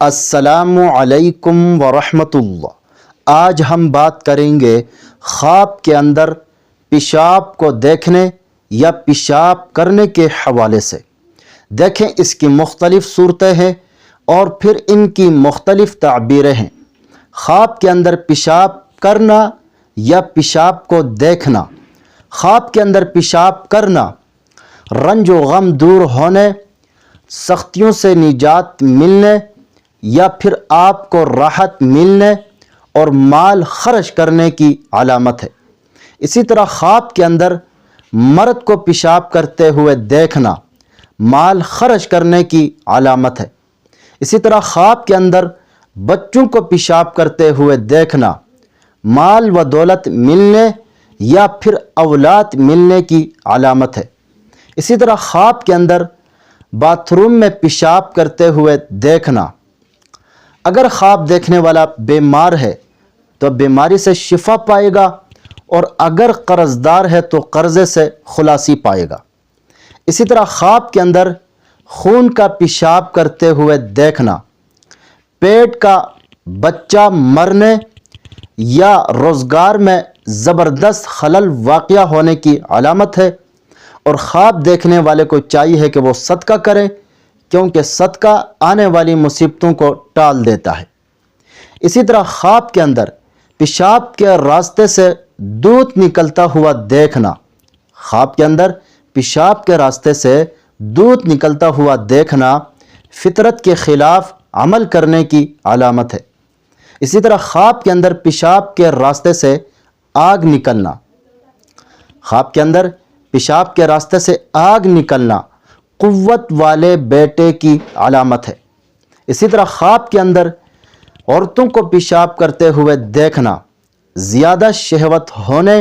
السلام علیکم ورحمۃ اللہ۔ آج ہم بات کریں گے خواب کے اندر پیشاب کو دیکھنے یا پیشاب کرنے کے حوالے سے۔ دیکھیں، اس کی مختلف صورتیں ہیں اور پھر ان کی مختلف تعبیریں ہیں۔ خواب کے اندر پیشاب کرنا یا پیشاب کو دیکھنا۔ خواب کے اندر پیشاب کرنا رنج و غم دور ہونے، سختیوں سے نجات ملنے یا پھر آپ کو راحت ملنے اور مال خرچ کرنے کی علامت ہے۔ اسی طرح خواب کے اندر مرد کو پیشاب کرتے ہوئے دیکھنا مال خرچ کرنے کی علامت ہے۔ اسی طرح خواب کے اندر بچوں کو پیشاب کرتے ہوئے دیکھنا مال و دولت ملنے یا پھر اولاد ملنے کی علامت ہے۔ اسی طرح خواب کے اندر باتھ روم میں پیشاب کرتے ہوئے دیکھنا، اگر خواب دیکھنے والا بیمار ہے تو بیماری سے شفا پائے گا، اور اگر قرض دار ہے تو قرضے سے خلاصی پائے گا۔ اسی طرح خواب کے اندر خون کا پیشاب کرتے ہوئے دیکھنا پیٹ کا بچہ مرنے یا روزگار میں زبردست خلل واقع ہونے کی علامت ہے، اور خواب دیکھنے والے کو چاہیے کہ وہ صدقہ کرے، کیونکہ صدقہ آنے والی مصیبتوں کو ٹال دیتا ہے۔ اسی طرح خواب کے اندر پیشاب کے راستے سے دودھ نکلتا ہوا دیکھنا، خواب کے اندر پیشاب کے راستے سے دودھ نکلتا ہوا دیکھنا فطرت کے خلاف عمل کرنے کی علامت ہے۔ اسی طرح خواب کے اندر پیشاب کے راستے سے آگ نکلنا، خواب کے اندر پیشاب کے راستے سے آگ نکلنا قوت والے بیٹے کی علامت ہے۔ اسی طرح خواب کے اندر عورتوں کو پیشاب کرتے ہوئے دیکھنا زیادہ شہوت ہونے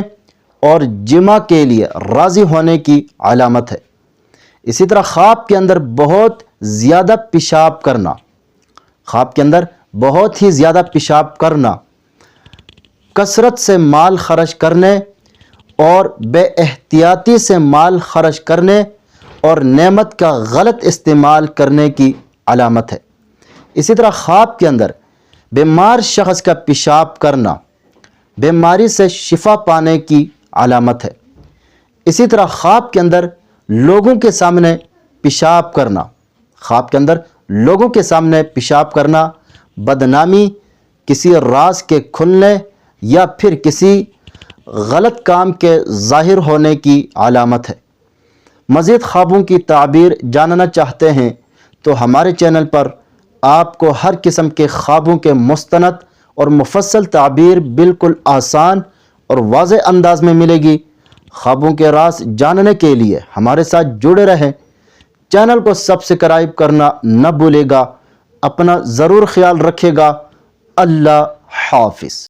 اور جمع کے لیے راضی ہونے کی علامت ہے۔ اسی طرح خواب کے اندر بہت زیادہ پیشاب کرنا، خواب کے اندر بہت ہی زیادہ پیشاب کرنا کثرت سے مال خرچ کرنے اور بے احتیاطی سے مال خرچ کرنے اور نعمت کا غلط استعمال کرنے کی علامت ہے۔ اسی طرح خواب کے اندر بیمار شخص کا پیشاب کرنا بیماری سے شفا پانے کی علامت ہے۔ اسی طرح خواب کے اندر لوگوں کے سامنے پیشاب کرنا، خواب کے اندر لوگوں کے سامنے پیشاب کرنا بدنامی، کسی راز کے کھلنے یا پھر کسی غلط کام کے ظاہر ہونے کی علامت ہے۔ مزید خوابوں کی تعبیر جاننا چاہتے ہیں تو ہمارے چینل پر آپ کو ہر قسم کے خوابوں کے مستند اور مفصل تعبیر بالکل آسان اور واضح انداز میں ملے گی۔ خوابوں کے راز جاننے کے لیے ہمارے ساتھ جڑے رہیں۔ چینل کو سبسکرائب کرنا نہ بھولے گا۔ اپنا ضرور خیال رکھے گا۔ اللہ حافظ۔